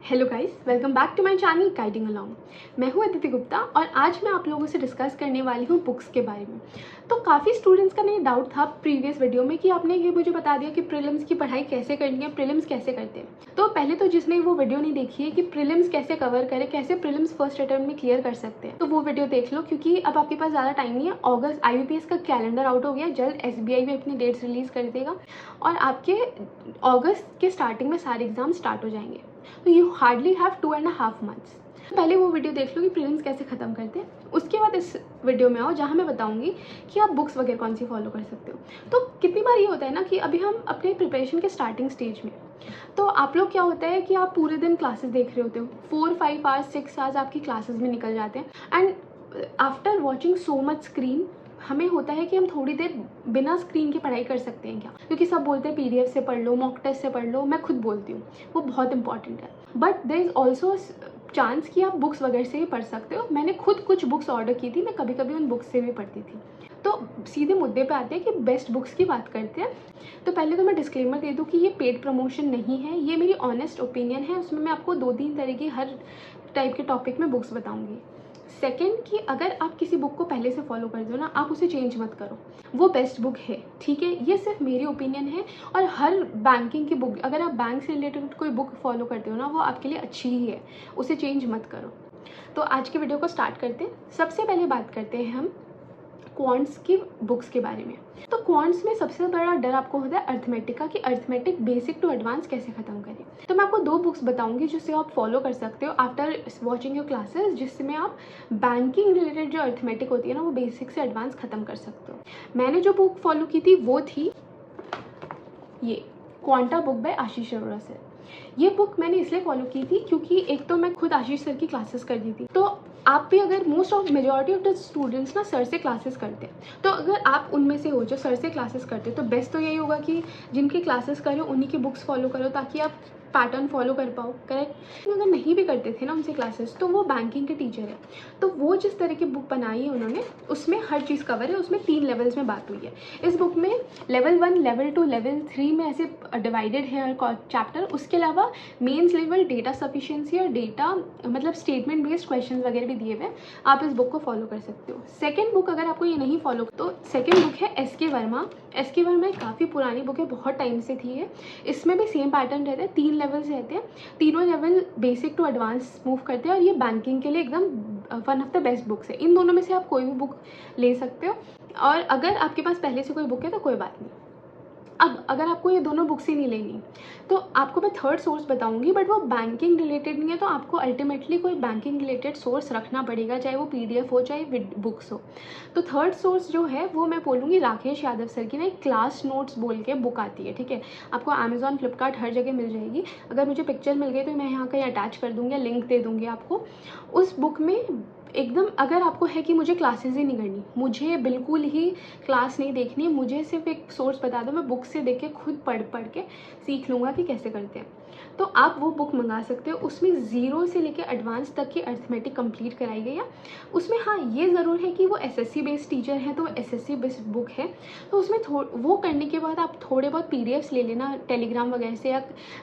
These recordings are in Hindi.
Hello guys, welcome back to my channel guiding along. मैं हूं अदिति गुप्ता और आज मैं आप लोगों से डिस्कस करने वाली हूं बुक्स के बारे में। तो काफ़ी स्टूडेंट्स का नहीं डाउट था प्रीवियस वीडियो में कि आपने ये मुझे बता दिया कि प्रीलिम्स की पढ़ाई कैसे करनी है, प्रीलिम्स कैसे करते हैं। तो पहले तो जिसने वो वीडियो नहीं देखी है कि प्रीलिम्स कैसे कवर करें, कैसे प्रीलिम्स फर्स्ट अटेम्प्ट में क्लियर कर सकते हैं, तो वो वीडियो देख लो क्योंकि अब आपके पास ज़्यादा टाइम नहीं है। अगस्त IBPS का कैलेंडर आउट हो गया, जल्द SBI भी अपनी डेट्स रिलीज़ कर देगा और आपके अगस्त के स्टार्टिंग में सारे एग्जाम स्टार्ट हो जाएंगे। तो यू हार्डली हैव 2.5 मंथ्स। पहले वो वीडियो देख लो कि प्रीलिम्स कैसे ख़त्म करते हैं, उसके बाद इस वीडियो में आओ जहाँ मैं बताऊंगी कि आप बुक्स वगैरह कौन सी फॉलो कर सकते हो। तो कितनी बार ये होता है ना कि अभी हम अपने प्रिपरेशन के स्टार्टिंग स्टेज में, तो आप लोग क्या होता है कि आप पूरे दिन क्लासेस देख रहे होते हो, 4-5 आवर्स 6 आवर्स आपकी क्लासेस में निकल जाते हैं and after watching so much screen हमें होता है कि हम थोड़ी देर बिना स्क्रीन के पढ़ाई कर सकते हैं क्या, क्योंकि सब बोलते हैं PDF से पढ़ लो, मॉक टेस्ट से पढ़ लो। मैं खुद बोलती हूँ वो बहुत इंपॉर्टेंट है, but there is also chance कि आप बुक्स वगैरह से ही पढ़ सकते हो। मैंने खुद कुछ बुक्स ऑर्डर की थी, मैं कभी कभी उन बुक्स से भी पढ़ती थी। तो सीधे मुद्दे पे आते हैं कि बेस्ट बुक्स की बात करते हैं। तो पहले तो मैं डिस्क्लेमर दे दूँ कि ये पेड प्रमोशन नहीं है, ये मेरी ऑनेस्ट ओपिनियन है। उसमें मैं आपको 2-3 तरह की हर टाइप के टॉपिक में बुक्स बताऊँगी। सेकेंड कि अगर आप किसी बुक को पहले से फॉलो करते हो ना, आप उसे चेंज मत करो, वो बेस्ट बुक है, ठीक है। ये सिर्फ मेरी ओपिनियन है और हर बैंकिंग की बुक, अगर आप बैंक से रिलेटेड कोई बुक फॉलो करते हो ना, वो आपके लिए अच्छी ही है, उसे चेंज मत करो। तो आज के वीडियो को स्टार्ट करते हैं। सबसे पहले बात करते हैं हम क्वांट्स की बुक्स के बारे में। तो क्वांट्स में सबसे बड़ा डर आपको होता है अर्थमेटिक का, कि अर्थमेटिक बेसिक टू एडवांस कैसे ख़त्म करें। तो मैं आपको 2 बुक्स बताऊंगी जिससे आप फॉलो कर सकते हो आफ्टर वॉचिंग योर क्लासेस, जिसमें आप बैंकिंग रिलेटेड जो अर्थमेटिक होती है ना, वो बेसिक से एडवांस ख़त्म कर सकते हो। मैंने जो बुक फॉलो की थी वो थी ये quanta book by Ashish Arora sir. ये बुक मैंने इसलिए फॉलो की थी क्योंकि एक तो मैं खुद आशीष सर की क्लासेस करती थी। तो आप भी, अगर मेजॉरिटी ऑफ द स्टूडेंट्स ना सर से क्लासेस करते हैं, तो अगर आप उनमें से हो जो सर से क्लासेस करते हो, तो बेस्ट तो यही होगा कि जिनकी क्लासेस करो उन्हीं की बुक्स फॉलो करो, ताकि आप पैटर्न फॉलो कर पाओ, करेक्ट। अगर नहीं भी करते थे ना उनसे क्लासेस, तो वो बैंकिंग के टीचर है, तो वो जिस तरह की बुक बनाई है उन्होंने, उसमें हर चीज़ कवर है। उसमें 3 लेवल्स में बात हुई है इस बुक में। लेवल 1, लेवल 2, लेवल 3 में ऐसे डिवाइडेड है हर चैप्टर। उसके अलावा मेंस लेवल डेटा सफिशिएंसी और डेटा मतलब स्टेटमेंट बेस्ड क्वेश्चन वगैरह भी दिए हुए। आप इस बुक को फॉलो कर सकते हो। सेकेंड बुक, अगर आपको ये नहीं फॉलो, तो सेकेंड बुक है SK वर्मा। SK वर्मा एक काफ़ी पुरानी बुक है, बहुत टाइम से थी है। इसमें भी सेम पैटर्न रहता है, 3 लेवल्स रहते हैं, तीनों level basic to advance move करते हैं और ये बैंकिंग के लिए एकदम one of the best books है। इन दोनों में से आप कोई भी बुक ले सकते हो, और अगर आपके पास पहले से कोई बुक है तो कोई बात नहीं। अब अगर आपको ये दोनों बुक्स ही नहीं लेनी, तो आपको मैं थर्ड सोर्स बताऊंगी, बट वो बैंकिंग रिलेटेड नहीं है, तो आपको अल्टीमेटली कोई बैंकिंग रिलेटेड सोर्स रखना पड़ेगा, चाहे वो PDF हो चाहे विद बुक्स हो। तो थर्ड सोर्स जो है वो मैं बोलूँगी राकेश यादव सर की ना एक क्लास नोट्स बोल के बुक आती है, ठीक है। आपको अमेजॉन, फ्लिपकार्ट हर जगह मिल जाएगी। अगर मुझे पिक्चर मिल गई तो मैं यहाँ कहीं अटैच कर दूँगी, लिंक दे दूँगी आपको। उस बुक में एकदम, अगर आपको है कि मुझे क्लासेस ही नहीं करनी, मुझे बिल्कुल ही क्लास नहीं देखनी है, मुझे सिर्फ एक सोर्स बता दो, मैं बुक से देख के खुद पढ़ के सीख लूँगा कि कैसे करते हैं, तो आप वो बुक मंगा सकते हो। उसमें 0 से लेकर एडवांस तक की अर्थमेटिक कंप्लीट कराई गई है उसमें। हाँ, ये ज़रूर है कि वो SSC बेस्ड टीचर है, तो SSC बेस्ड बुक है, तो उसमें वो करने के बाद आप थोड़े बहुत PDFs ले लेना टेलीग्राम वगैरह से या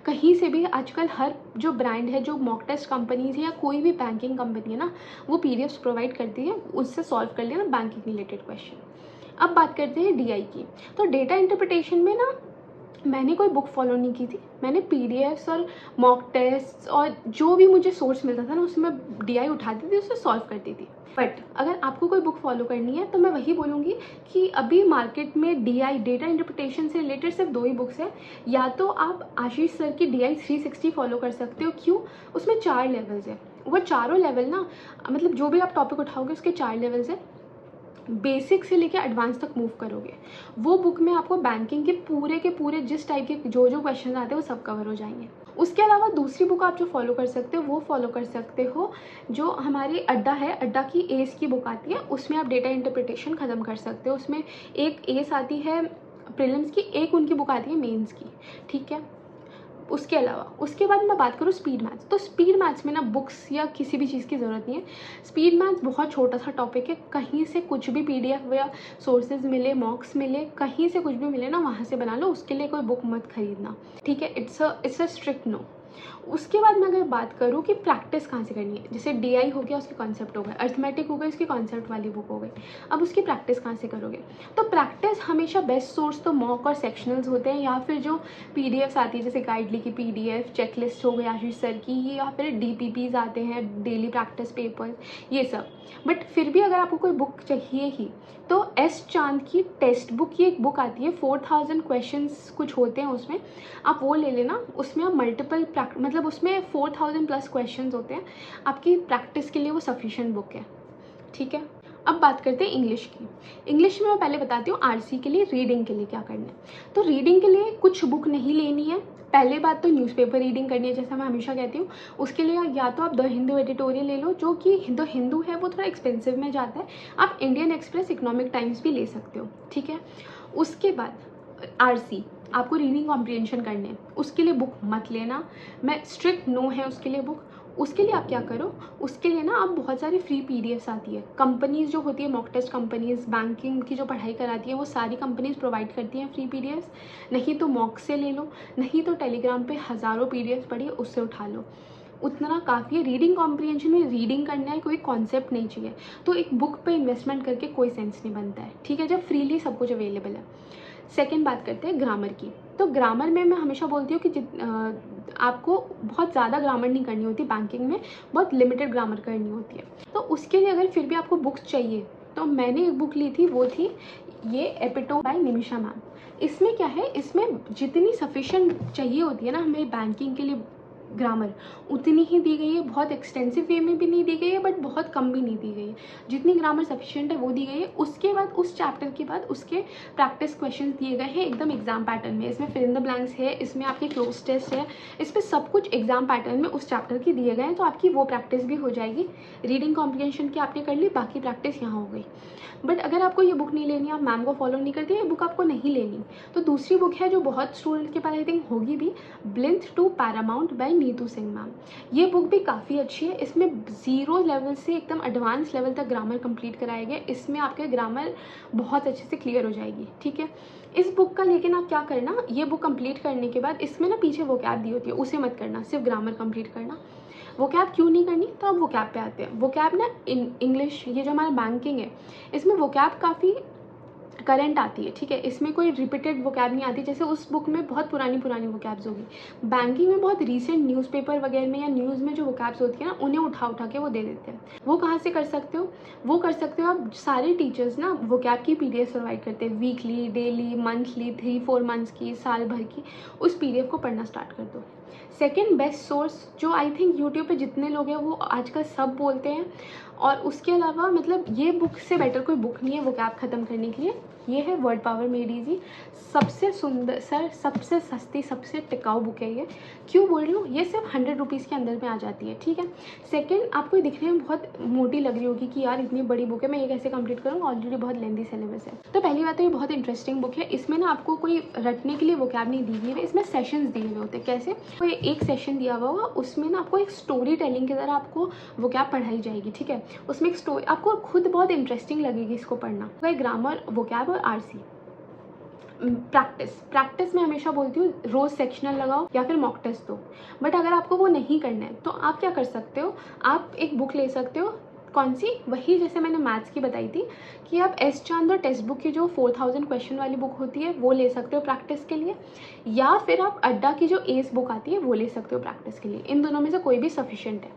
कहीं से भी। आजकल हर जो ब्रांड है, जो मॉक टेस्ट कंपनीज है या कोई भी बैंकिंग कंपनी है ना, वो PDFs प्रोवाइड करती है, उससे सॉल्व कर लेना बैंकिंग रिलेटेड क्वेश्चन। अब बात करते हैं DI की। तो डेटा इंटरप्रिटेशन में ना मैंने कोई बुक फॉलो नहीं की थी, मैंने PDFs और मॉक टेस्ट और जो भी मुझे सोर्स मिलता था ना, उसमें DI उठाती थी, उससे सॉल्व करती थी। बट अगर आपको कोई बुक फॉलो करनी है तो मैं वही बोलूँगी कि अभी मार्केट में DI डेटा इंटरप्रिटेशन से रिलेटेड सिर्फ 2 ही बुक्स हैं। या तो आप आशीष सर की DI 360 फॉलो कर सकते हो। क्यों? उसमें 4 लेवल्स है, वो चारों लेवल ना, मतलब जो भी आप टॉपिक उठाओगे उसके 4 लेवल्स है, बेसिक से लेकर एडवांस तक मूव करोगे। वो बुक में आपको बैंकिंग के पूरे जिस टाइप के जो क्वेश्चन आते हैं वो सब कवर हो जाएंगे। उसके अलावा दूसरी बुक आप जो फॉलो कर सकते हो, वो फॉलो कर सकते हो जो हमारी अड्डा है, अड्डा की एस की बुक आती है, उसमें आप डेटा इंटरप्रिटेशन ख़त्म कर सकते हो। उसमें एक एस आती है प्रीलिम्स की, एक उनकी बुक आती है मेंस की, ठीक है। उसके अलावा उसके बाद मैं बात करूँ स्पीड मैथ्स, तो स्पीड मैथ्स में ना बुक्स या किसी भी चीज़ की ज़रूरत नहीं है। स्पीड मैथ्स बहुत छोटा सा टॉपिक है, कहीं से कुछ भी PDF या सोर्सेज मिले, मॉक्स मिले, कहीं से कुछ भी मिले ना, वहाँ से बना लो, उसके लिए कोई बुक मत खरीदना, ठीक है। It's a strict no. उसके बाद मैं अगर बात करूँ कि प्रैक्टिस कहाँ से करनी है, जैसे DI हो गया, उसके कॉन्सेप्ट हो गए, अर्थमेटिक हो गए, उसके कॉन्सेप्ट वाली बुक हो गई, अब उसकी प्रैक्टिस कहाँ से करोगे? तो प्रैक्टिस हमेशा बेस्ट सोर्स तो मॉक और सेक्शनल्स होते हैं, या फिर जो PDFs आती है जैसे गाइडली की PDF, चेकलिस्ट हो गई आशीष सर की, या फिर DPPs आते हैं, डेली प्रैक्टिस पेपर्स, ये सब। बट फिर भी अगर आपको कोई बुक चाहिए ही तो एस चांद की टेस्ट बुक, ये एक बुक आती है, 4000 क्वेश्चंस कुछ होते हैं उसमें, आप वो ले लेना। उसमें आप मल्टीपल मतलब उसमें 4000 प्लस क्वेश्चंस होते हैं, आपकी प्रैक्टिस के लिए वो सफिशिएंट बुक है, ठीक है। अब बात करते हैं इंग्लिश की। इंग्लिश में मैं पहले बताती हूँ RC के लिए, रीडिंग के लिए क्या करना है। तो रीडिंग के लिए कुछ बुक नहीं लेनी है। पहले बात तो न्यूज़पेपर रीडिंग करनी है, जैसा मैं हमेशा कहती हूँ। उसके लिए या तो आप द हिंदू एडिटोरियल ले लो, जो कि द हिंदू है वो थोड़ा एक्सपेंसिव में जाता है। आप इंडियन एक्सप्रेस, इकोनॉमिक टाइम्स भी ले सकते हो, ठीक है। उसके बाद RC, आपको रीडिंग कॉम्प्रिहेंशन करने हैं, उसके लिए बुक मत लेना, मैं स्ट्रिक्ट नो है उसके लिए बुक। उसके लिए आप क्या करो, उसके लिए ना आप बहुत सारी फ्री PDFs आती है, कंपनीज़ जो होती है, मॉक टेस्ट कंपनीज़, बैंकिंग की जो पढ़ाई कराती है, वो सारी कंपनीज़ प्रोवाइड करती हैं फ्री PDFs। नहीं तो मॉक से ले लो, नहीं तो टेलीग्राम पे हज़ारों PDFs पड़ी है, उससे उठा लो, उतना काफ़ी है। रीडिंग कॉम्प्रिहेंशन में रीडिंग करना है, कोई कॉन्सेप्ट नहीं चाहिए, तो एक बुक पे इन्वेस्टमेंट करके कोई सेंस नहीं बनता है, ठीक है, जब फ्रीली सब कुछ अवेलेबल है। सेकेंड बात करते हैं ग्रामर की। तो ग्रामर में मैं हमेशा बोलती हूँ कि आपको बहुत ज़्यादा ग्रामर नहीं करनी होती, बैंकिंग में बहुत लिमिटेड ग्रामर करनी होती है। तो उसके लिए अगर फिर भी आपको बुक्स चाहिए, तो मैंने एक बुक ली थी, वो थी ये एपिटोम बाय निमिषा मैम। इसमें क्या है, इसमें जितनी सफिशिएंट चाहिए होती है ना हमें बैंकिंग के लिए ग्रामर, उतनी ही दी गई है। बहुत एक्सटेंसिव वे में भी नहीं दी गई है, बट बहुत कम भी नहीं दी गई है। जितनी ग्रामर सफिशिएंट है वो दी गई है। उसके बाद उस चैप्टर के बाद उसके प्रैक्टिस क्वेश्चंस दिए गए हैं एकदम एग्जाम पैटर्न में। इसमें फिल इन द ब्लैंक्स है, इसमें आपके क्लोज टेस्ट है, इस पर सब कुछ एग्जाम पैटर्न में उस चैप्टर के दिए गए हैं। तो आपकी वो प्रैक्टिस भी हो जाएगी। रीडिंग कॉम्प्रिहेंशन की आपने कर ली, बाकी प्रैक्टिस यहाँ हो गई। बट अगर आपको ये बुक नहीं लेनी, आप मैम को फॉलो नहीं करती, ये बुक आपको नहीं लेनी, तो दूसरी बुक है जो बहुत स्टूडेंट के पास आई थिंक होगी भी, plinth to paramount by Neetu Singh ma'am. ये बुक भी काफ़ी अच्छी है। इसमें 0 लेवल से एकदम एडवांस लेवल तक ग्रामर कंप्लीट कराया गया। इसमें आपके ग्रामर बहुत अच्छे से क्लियर हो जाएगी, ठीक है। इस बुक का लेकिन आप क्या करना, ये बुक कंप्लीट करने के बाद इसमें ना पीछे वोकैब दी होती है, उसे मत करना, सिर्फ ग्रामर कंप्लीट करना। वोकैब क्यों नहीं करनी, तो अब वोकैब पे आते हैं। वोकैब ना इंग्लिश, ये जो हमारा बैंकिंग है, इसमें वोकैब काफ़ी करंट आती है, ठीक है। इसमें कोई रिपीटेड वोकैब नहीं आती, जैसे उस बुक में बहुत पुरानी वोकैब्स होगी। बैंकिंग में बहुत रीसेंट न्यूज़पेपर वगैरह में या न्यूज़ में जो वोकैब्स होती है ना, उन्हें उठा के वो दे देते हैं। वो कहाँ से कर सकते हो, वो कर सकते हो आप, सारे टीचर्स ना वोकैब की PDF प्रोवाइड करते हैं, वीकली, डेली, मंथली, 3-4 मंथ्स की, साल भर की। उस PDF को पढ़ना स्टार्ट कर दो। सेकेंड बेस्ट सोर्स जो आई थिंक यूट्यूब पे जितने लोग हैं वो आजकल सब बोलते हैं, और उसके अलावा मतलब ये बुक से बेटर कोई बुक नहीं है वोकैब ख़त्म करने के लिए, ये है वर्ड पावर मेड ईजी। सबसे सुंदर सर, सबसे सस्ती, सबसे टिकाऊ बुक है ये। क्यों बोल रही हूँ, ये सिर्फ 100 रुपीज़ के अंदर में आ जाती है, ठीक है। सेकंड, आपको ये दिखने में बहुत मोटी लग रही होगी कि यार इतनी बड़ी बुक है, मैं ये कैसे कंप्लीट करूँ, ऑलरेडी बहुत लेंदी सिलेबस है। तो पहली बात तो ये बहुत इंटरेस्टिंग बुक है। इसमें ना आपको कोई रटने के लिए वोकैब नहीं दी हुई है, इसमें सेशंस दिए हुए होते हैं। कैसे, कोई एक सेशन दिया हुआ होगा, उसमें ना आपको एक स्टोरी टेलिंग की तरह आपको वोकैब पढ़ाई जाएगी, ठीक है। उसमें एक स्टोरी, आपको खुद बहुत इंटरेस्टिंग लगेगी इसको पढ़ना। वह ग्रामर, वोकैब और RC। प्रैक्टिस में हमेशा बोलती हूँ रोज़ सेक्शनल लगाओ या फिर मॉक टेस्ट दो। बट अगर आपको वो नहीं करना है तो आप क्या कर सकते हो, आप एक बुक ले सकते हो। कौन सी, वही जैसे मैंने मैथ्स की बताई थी कि आप एस चांद और टेक्स्ट बुक की जो 4000 क्वेश्चन वाली बुक होती है वो ले सकते हो प्रैक्टिस के लिए, या फिर आप अड्डा की जो एस बुक आती है वो ले सकते हो प्रैक्टिस के लिए। इन दोनों में से कोई भी सफिशिएंट है,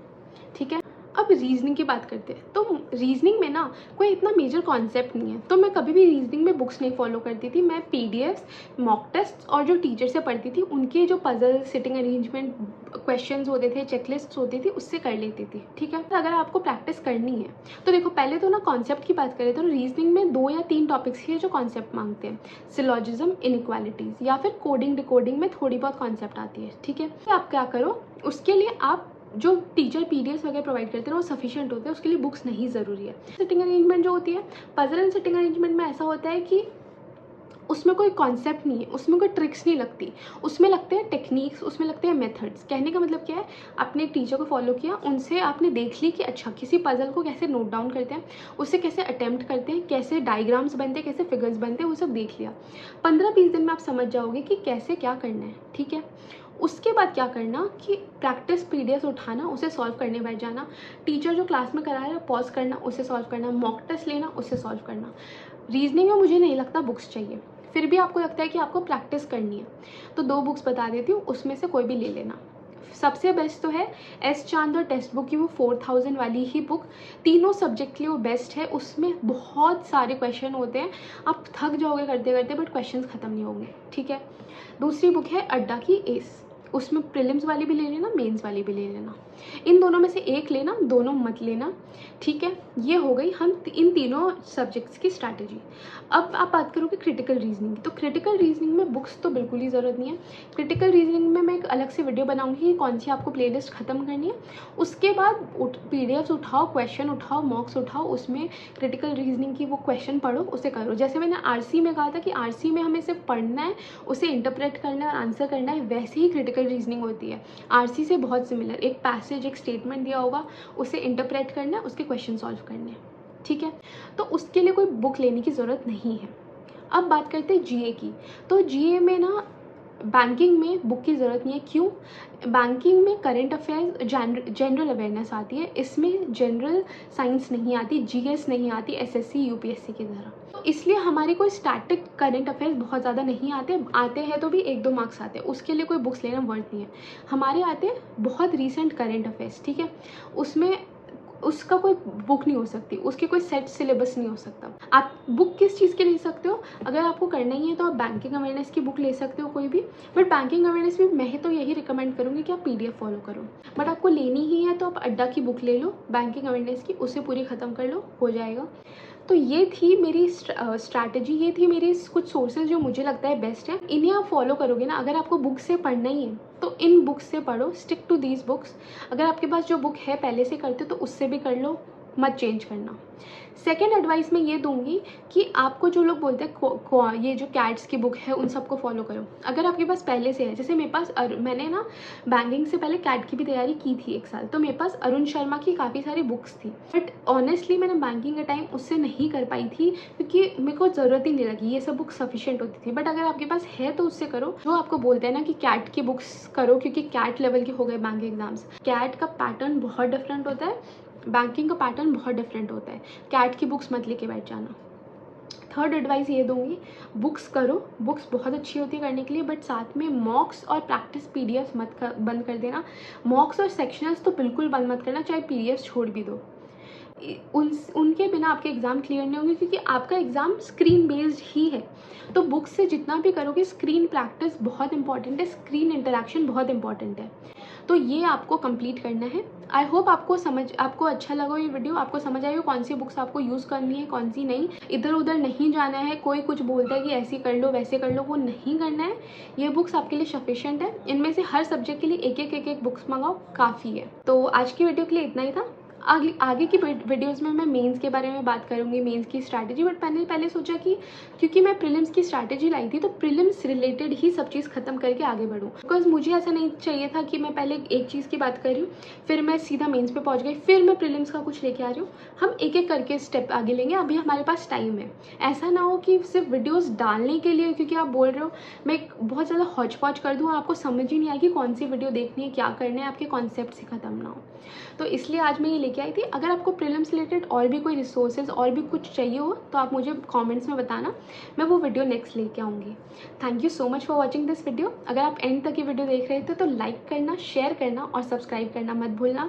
ठीक है। अब रीजनिंग की बात करते हैं। तो रीजनिंग में ना कोई इतना मेजर कॉन्सेप्ट नहीं है, तो मैं कभी भी रीजनिंग में बुक्स नहीं फॉलो करती थी। मैं PDFs, मॉक टेस्ट और जो टीचर से पढ़ती थी उनके जो पजल, सिटिंग अरेंजमेंट, क्वेश्चंस होते थे, चेकलिस्ट होती थी, उससे कर लेती थी, ठीक है। तो अगर आपको प्रैक्टिस करनी है तो देखो, पहले तो ना कॉन्सेप्ट की बात करें तो रीजनिंग में 2 या 3 टॉपिक्स ही है जो कॉन्सेप्ट मांगते हैं, सिलॉजिज्म, इनइक्वालिटीज़, या फिर कोडिंग डिकोडिंग में थोड़ी बहुत कॉन्सेप्ट आती है, ठीक है। तो आप क्या करो, उसके लिए आप जो टीचर PDFs वगैरह प्रोवाइड करते हैं वो सफिशिएंट होते हैं, उसके लिए बुक्स नहीं ज़रूरी है। सिटिंग अरेंजमेंट जो होती है, पजल एंड सिटिंग अरेंजमेंट में ऐसा होता है कि उसमें कोई कॉन्सेप्ट नहीं है, उसमें कोई ट्रिक्स नहीं लगती, उसमें लगते हैं टेक्निक्स, उसमें लगते हैं मेथड्स। कहने का मतलब क्या है, आपने एक टीचर को फॉलो किया, उनसे आपने देख ली कि अच्छा किसी पजल को कैसे नोट डाउन करते हैं, उससे कैसे अटेम्प्ट करते हैं, कैसे डायग्राम्स बनते हैं, कैसे फिगर्स बनते हैं, वो सब देख लिया। 15-20 दिन में आप समझ जाओगे कि कैसे क्या करना है, ठीक है। उसके बाद क्या करना कि प्रैक्टिस पीडीएफ उठाना, उसे सॉल्व करने बैठ जाना, टीचर जो क्लास में करा रहा है पॉज करना, उसे सॉल्व करना, मॉक टेस्ट लेना, उसे सॉल्व करना। रीजनिंग में मुझे नहीं लगता बुक्स चाहिए, फिर भी आपको लगता है कि आपको प्रैक्टिस करनी है तो 2 बुक्स बता देती हूँ, उसमें से कोई भी ले लेना। सबसे बेस्ट तो है एस चांद और टेक्स्ट बुक की वो 4000 वाली ही बुक, तीनों सब्जेक्ट के लिए वो बेस्ट है। उसमें बहुत सारे क्वेश्चन होते हैं, आप थक जाओगे करते करते, बट क्वेश्चंस ख़त्म नहीं होंगे, ठीक है। दूसरी बुक है अड्डा की एस, उसमें प्रीलिम्स वाली भी ले लेना, मेंस वाली भी ले लेना। इन दोनों में से एक लेना, दोनों मत लेना, ठीक है। ये हो गई हम इन तीनों सब्जेक्ट्स की स्ट्रैटेजी। अब आप बात करोगे क्रिटिकल रीजनिंग की, तो क्रिटिकल रीजनिंग में बुक्स तो बिल्कुल ही ज़रूरत नहीं है। क्रिटिकल रीजनिंग में मैं एक अलग से वीडियो बनाऊंगी कि कौन सी आपको प्लेलिस्ट ख़त्म करनी है। उसके बाद पीडीएफ्स उठाओ, क्वेश्चन उठाओ, मॉक्स उठाओ, उसमें क्रिटिकल रीजनिंग की वो क्वेश्चन पढ़ो, उसे करो। जैसे मैंने आरसी में कहा था कि आरसी में हमें सिर्फ पढ़ना है, उसे इंटरप्रेट करना है और आंसर करना है, वैसे ही क्रिटिकल रीजनिंग होती है आरसी से बहुत सिमिलर। एक पैसेज, एक स्टेटमेंट दिया होगा, उसे इंटरप्रेट करना है, उसके क्वेश्चन सॉल्व करने हैं, ठीक है। तो उसके लिए कोई बुक लेने की ज़रूरत नहीं है। अब बात करते हैं जीए की। तो जीए में ना बैंकिंग में बुक की ज़रूरत नहीं है। क्यों? बैंकिंग में करंट अफेयर्स, जनरल अवेयरनेस आती है, इसमें जनरल साइंस नहीं आती, जीएस नहीं आती एसएससी यूपीएससी की तरह। तो इसलिए हमारे कोई स्टैटिक करंट अफेयर्स बहुत ज़्यादा नहीं आते हैं तो भी 1-2 मार्क्स आते हैं, उसके लिए कोई बुक्स लेना वर्थ नहीं है। हमारे आते हैं बहुत रीसेंट करंट अफेयर्स, ठीक है। उसमें उसका कोई बुक नहीं हो सकती, उसके कोई सेट सिलेबस नहीं हो सकता। आप बुक किस चीज़ के ले सकते हो? अगर आपको करना ही है तो आप बैंकिंग अवेयरनेस की बुक ले सकते हो कोई भी, बट बैंकिंग अवेयरनेस में मैं तो यही रिकमेंड करूँगी कि आप पीडीएफ फॉलो करो। बट आपको लेनी ही है तो आप अड्डा की बुक ले लो बैंकिंग अवेयरनेस की, उसे पूरी ख़त्म कर लो, हो जाएगा। तो ये थी मेरी स्ट्रैटेजी, ये थी मेरी कुछ सोर्सेज जो मुझे लगता है बेस्ट है। इन्हें आप फॉलो करोगे ना। अगर आपको बुक से पढ़ना ही है तो इन बुक्स से पढ़ो, स्टिक टू दीज बुक्स। अगर आपके पास जो बुक है पहले से करते हो तो उससे भी कर लो, मत चेंज करना। सेकेंड एडवाइस मैं ये दूंगी कि आपको जो लोग बोलते हैं ये जो कैट्स की बुक है उन सबको फॉलो करो। अगर आपके पास पहले से है, जैसे मेरे पास मैंने ना बैंकिंग से पहले कैट की भी तैयारी की थी 1 साल, तो मेरे पास अरुण शर्मा की काफ़ी सारी बुक्स थी, बट ऑनेस्टली मैंने बैंकिंग के टाइम उससे नहीं कर पाई थी क्योंकि मेरे को ज़रूरत ही नहीं लगी, ये सब बुक्स सफिशिएंट होती थी। बट अगर आपके पास है तो उससे करो। जो आपको बोलते हैं ना कि कैट की बुक्स करो क्योंकि कैट लेवल के हो गए बैंक एग्जाम्स, कैट का पैटर्न बहुत डिफरेंट होता है, बैंकिंग का पैटर्न बहुत डिफरेंट होता है। कैट की बुक्स मत लेके बैठ जाना। थर्ड एडवाइस ये दूंगी, बुक्स करो, बुक्स बहुत अच्छी होती है करने के लिए, बट साथ में मॉक्स और प्रैक्टिस पीडीएफ बंद कर देना। मॉक्स और सेक्शनल्स तो बिल्कुल बंद मत करना, चाहे पीडीएफ छोड़ भी दो। उनके बिना आपके एग्ज़ाम क्लियर नहीं होंगे क्योंकि आपका एग्ज़ाम स्क्रीन बेस्ड ही है। तो बुक से जितना भी करोगे, स्क्रीन प्रैक्टिस बहुत इंपॉर्टेंट है, स्क्रीन इंटरेक्शन बहुत इंपॉर्टेंट है। तो ये आपको कंप्लीट करना है। आई होप आपको अच्छा लगा ये वीडियो, आपको समझ आई हो कौन सी बुक्स आपको यूज़ करनी है, कौन सी नहीं। इधर उधर नहीं जाना है, कोई कुछ बोलता है कि ऐसी कर लो वैसे कर लो, वो नहीं करना है। ये बुक्स आपके लिए सफिशिएंट है। इनमें से हर सब्जेक्ट के लिए एक बुक्स मंगाओ, काफ़ी है। तो आज की वीडियो के लिए इतना ही था। आगे की वीडियोस में मैं मेंस के बारे में बात करूंगी, मेंस की स्ट्रैटेजी। बट मैंने पहले सोचा कि क्योंकि मैं प्रीलिम्स की स्ट्रैटेजी लाई थी तो प्रीलिम्स रिलेटेड ही सब चीज़ खत्म करके आगे बढ़ूँ, बिकॉज मुझे ऐसा नहीं चाहिए था कि मैं पहले एक चीज़ की बात कर रही हूँ फिर मैं सीधा मेंस पे पहुँच गई फिर मैं प्रीलिम्स का कुछ लेके आ रही हूँ। हम एक एक करके स्टेप आगे लेंगे, अभी हमारे पास टाइम है। ऐसा ना हो कि सिर्फ वीडियोज़ डालने के लिए क्योंकि आप बोल रहे हो मैं बहुत ज़्यादा हौच पौच कर दूँ और आपको समझ ही नहीं आएगी कौन सी वीडियो देखनी है, क्या करना है, आपके कॉन्सेप्ट ही खत्म ना हो। तो इसलिए आज मैं ये लेके आई थी। अगर आपको प्रीलिम्स रिलेटेड और भी कोई रिसोर्सेज और भी कुछ चाहिए हो तो आप मुझे कमेंट्स में बताना, मैं वो वीडियो नेक्स्ट लेके आऊँगी। Thank you so much for watching this video. अगर आप एंड तक ये वीडियो देख रहे थे तो लाइक करना, शेयर करना और सब्सक्राइब करना मत भूलना।